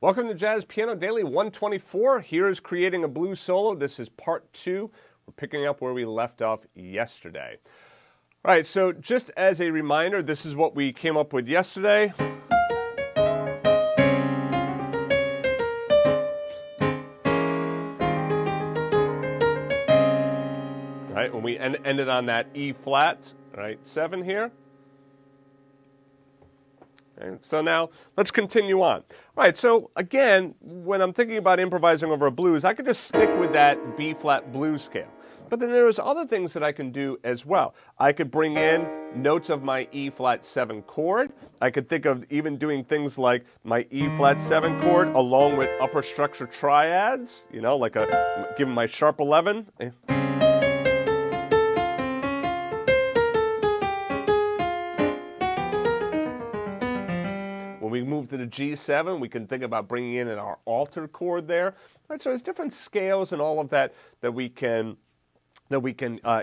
Welcome to Jazz Piano Daily 124. Here is creating a blues solo. This is part 2. We're picking up where we left off yesterday. All right, so just as a reminder, this is what we came up with yesterday. Right, when we ended on that E flat, right, 7 here. Okay, so now let's continue on. All right, so again, when I'm thinking about improvising over a blues, I could just stick with that B flat blues scale. But then there's other things that I can do as well. I could bring in notes of my E flat 7 chord. I could think of even doing things like my E flat 7 chord along with upper structure triads, you know, like giving my sharp 11. When we move to the G7, we can think about bringing in our alter chord there. Right, so there's different scales and all of that that we can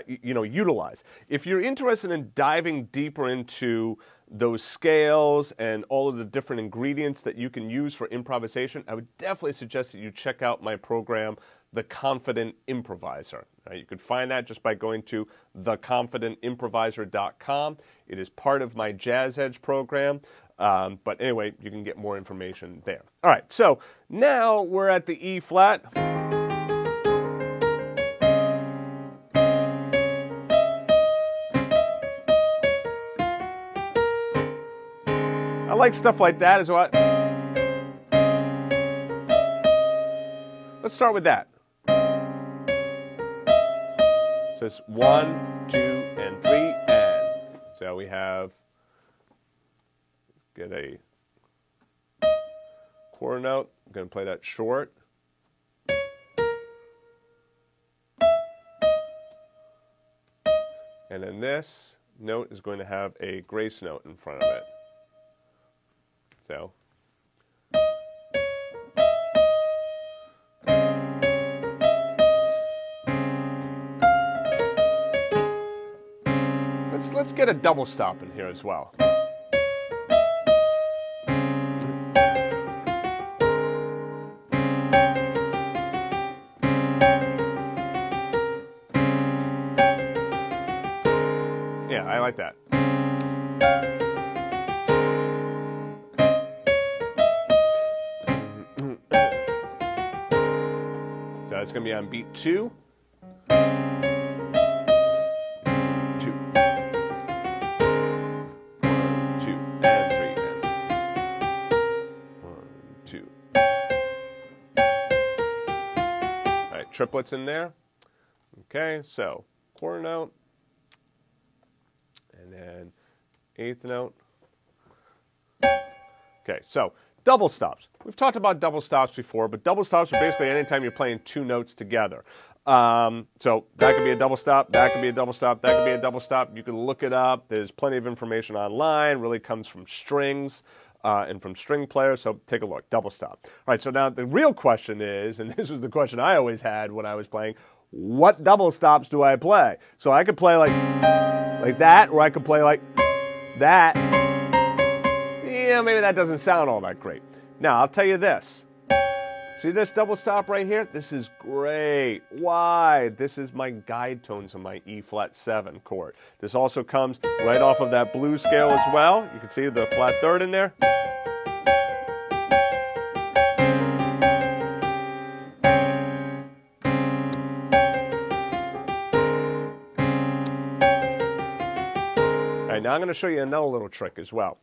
utilize. If you're interested in diving deeper into those scales and all of the different ingredients that you can use for improvisation, I would definitely suggest that you check out my program, The Confident Improviser. You can find that just by going to theconfidentimproviser.com. It is part of my Jazz Edge program. But anyway, you can get more information there. All right, so now we're at the E flat. I like stuff like that as well. Let's start with that. So it's 1, 2, and 3, and so we have. Get a quarter note. I'm going to play that short. And then this note is going to have a grace note in front of it. So. Let's get a double stop in here as well. Yeah, I like that. So it's going to be on beat 2. 2. 1, 2, and 3. And 1, 2. All right, triplets in there. Okay, so quarter note. And then 8th note. Okay, so double stops. We've talked about double stops before, but double stops are basically anytime you're playing 2 notes together. So that could be a double stop, that could be a double stop, that could be a double stop. You can look it up. There's plenty of information online. Really comes from strings and from string players, so take a look. Double stop. All right, so now the real question is, and this was the question I always had when I was playing, what double stops do I play? So I could play like that, or I could play like that. Yeah, maybe that doesn't sound all that great. Now, I'll tell you this. See this double stop right here? This is great. Why? This is my guide tones of my E flat 7 chord. This also comes right off of that blues scale as well. You can see the flat 3rd in there. Now I'm going to show you another little trick as well.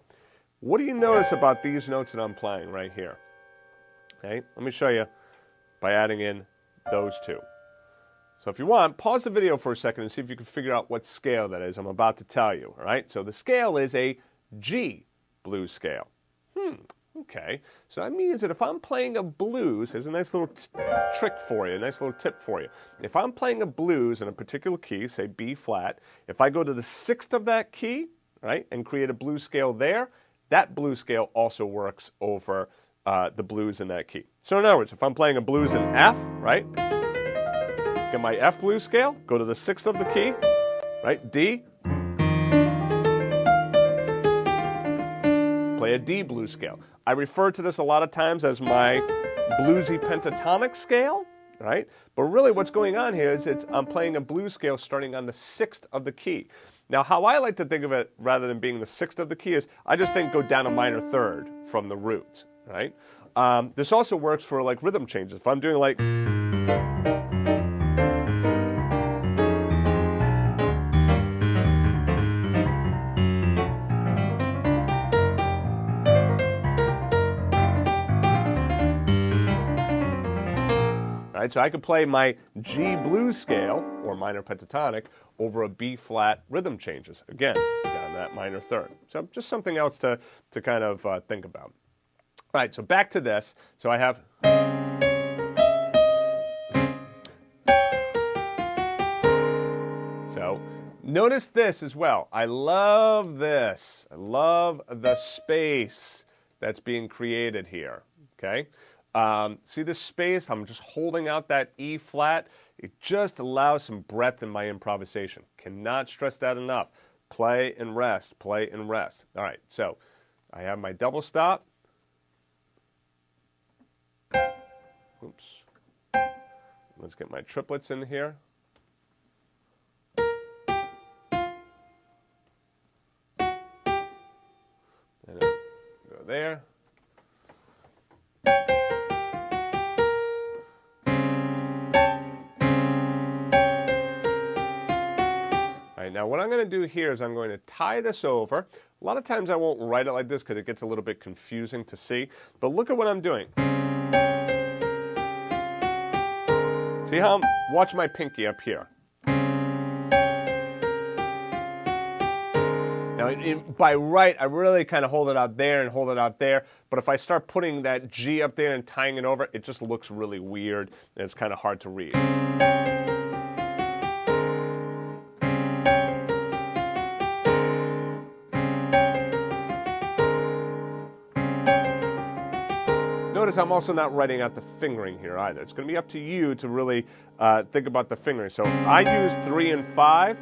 What do you notice about these notes that I'm playing right here? Okay, let me show you by adding in those 2. So if you want, pause the video for a second and see if you can figure out what scale that is. I'm about to tell you. All right, so the scale is a G blues scale. Okay, so that means that if I'm playing a blues, there's a nice little trick for you, a nice little tip for you. If I'm playing a blues in a particular key, say B flat, if I go to the 6th of that key, right, and create a blues scale there, that blues scale also works over the blues in that key. So in other words, if I'm playing a blues in F, right, get my F blues scale, go to the 6th of the key, right, D, play play a D blues scale. I refer to this a lot of times as my bluesy pentatonic scale, right? But really what's going on here is I'm playing a blues scale starting on the 6th of the key. Now, how I like to think of it, rather than being the 6th of the key, is I just think go down a minor third from the root, right? This also works for like rhythm changes. If I'm doing like... Right, so I could play my G blues scale, or minor pentatonic, over a B flat rhythm changes. Again, down that minor third. So just something else to kind of think about. All right, so back to this. So I have... So notice this as well. I love this. I love the space that's being created here, okay? See this space? I'm just holding out that E flat. It just allows some breadth in my improvisation. Cannot stress that enough. Play and rest, play and rest. All right, so I have my double stop. Oops. Let's get my triplets in here. And go there. Now what I'm going to do here is I'm going to tie this over. A lot of times I won't write it like this because it gets a little bit confusing to see. But look at what I'm doing. See how watch my pinky up here. Now by right, I really kind of hold it out there and hold it out there. But if I start putting that G up there and tying it over, it just looks really weird and it's kind of hard to read. Notice I'm also not writing out the fingering here either. It's going to be up to you to really think about the fingering. So I use 3 and 5.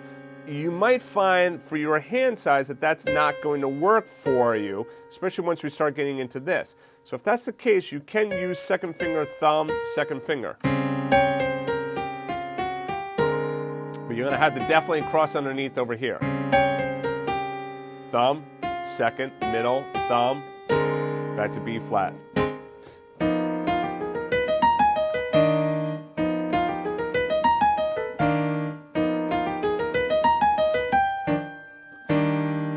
You might find for your hand size that that's not going to work for you, especially once we start getting into this. So if that's the case, you can use second finger, thumb, second finger. But you're going to have to definitely cross underneath over here. Thumb, second, middle, thumb, back to B flat.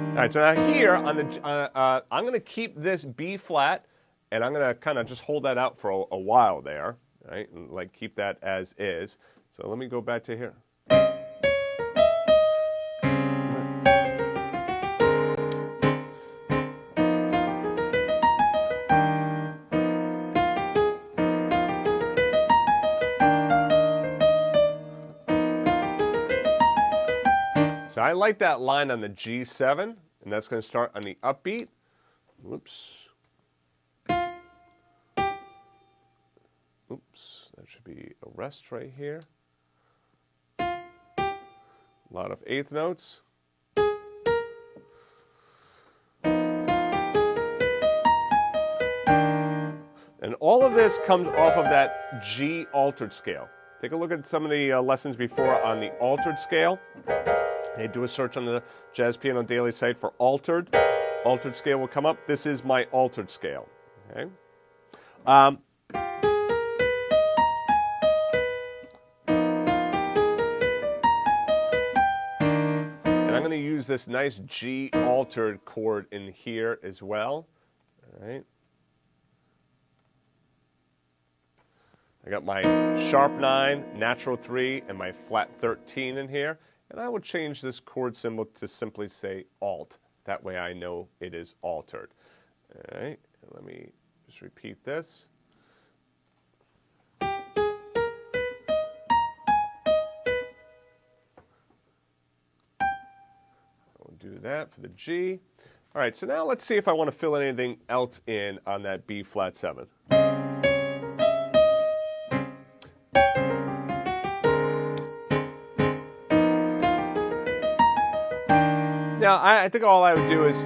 All right, so now here on the, I'm going to keep this B flat, and I'm going to kind of just hold that out for a while there, right? And like keep that as is. So let me go back to here. So I like that line on the G7. And that's going to start on the upbeat. Oops. Oops. That should be a rest right here. A lot of eighth notes. And all of this comes off of that G altered scale. Take a look at some of the lessons before on the altered scale. Hey, do a search on the Jazz Piano Daily site for altered. Altered scale will come up. This is my altered scale. Okay. And I'm going to use this nice G altered chord in here as well. All right. I got my sharp 9, natural 3, and my flat 13 in here. And I will change this chord symbol to simply say alt. That way I know it is altered. All right, let me just repeat this. I'll do that for the G. All right, so now let's see if I want to fill anything else in on that B flat 7. Now, I think all I would do is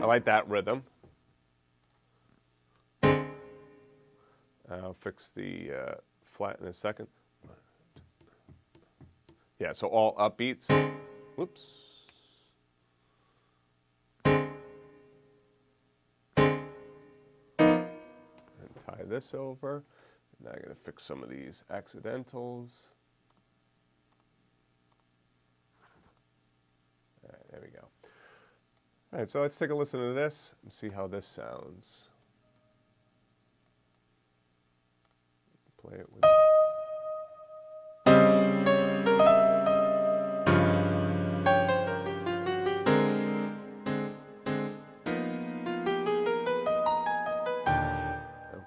I like that rhythm. I'll fix the flat in a second. Yeah, so all upbeats. Whoops. And tie this over. Now I'm going to fix some of these accidentals. All right, there we go. All right, so let's take a listen to this and see how this sounds. Play it with.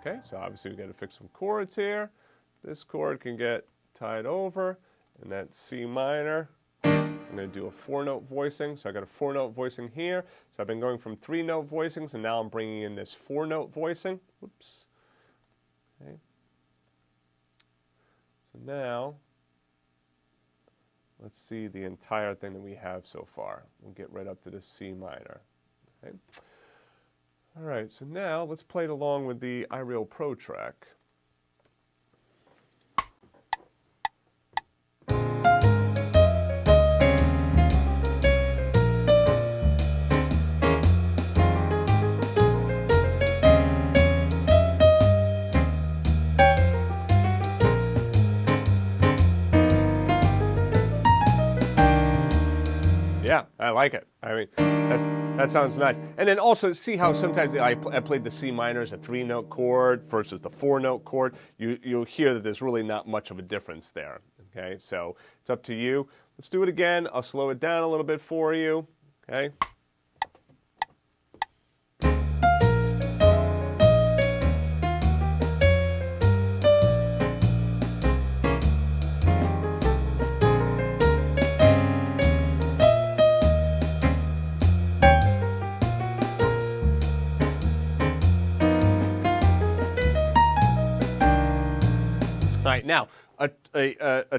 Okay, so obviously we've got to fix some chords here. This chord can get tied over, and that C minor. I'm going to do a 4-note voicing. So I got a 4-note voicing here. So I've been going from 3-note voicings, and now I'm bringing in this 4-note voicing. Oops. Okay. So now, let's see the entire thing that we have so far. We'll get right up to this C minor. Okay. All right, so now let's play it along with the iReal Pro track. Yeah, I like it. I mean, that sounds nice. And then also see how sometimes I played the C minor as a 3-note chord versus the 4-note chord. You'll hear that there's really not much of a difference there. Okay, so it's up to you. Let's do it again. I'll slow it down a little bit for you. Okay. All right, now, a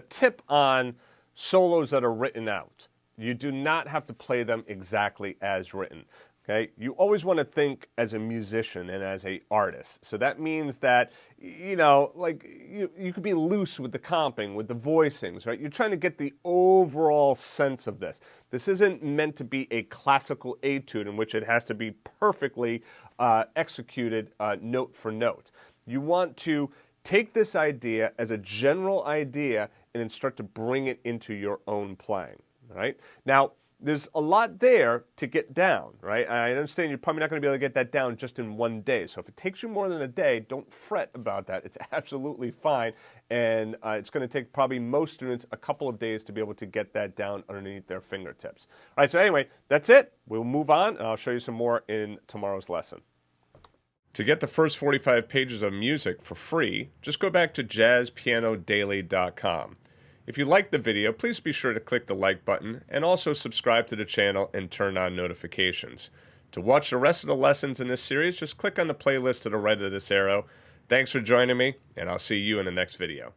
tip on solos that are written out. You do not have to play them exactly as written, okay? You always want to think as a musician and as an artist. So that means that, you know, like you could be loose with the comping, with the voicings, right? You're trying to get the overall sense of this. This isn't meant to be a classical etude in which it has to be perfectly executed note for note. You want to take this idea as a general idea and then start to bring it into your own playing, right? Now, there's a lot there to get down, right? I understand you're probably not going to be able to get that down just in one day. So if it takes you more than a day, don't fret about that. It's absolutely fine. And it's going to take probably most students a couple of days to be able to get that down underneath their fingertips. All right, so anyway, that's it. We'll move on, and I'll show you some more in tomorrow's lesson. To get the first 45 pages of music for free, just go back to jazzpianodaily.com. If you liked the video, please be sure to click the like button and also subscribe to the channel and turn on notifications. To watch the rest of the lessons in this series, just click on the playlist to the right of this arrow. Thanks for joining me, and I'll see you in the next video.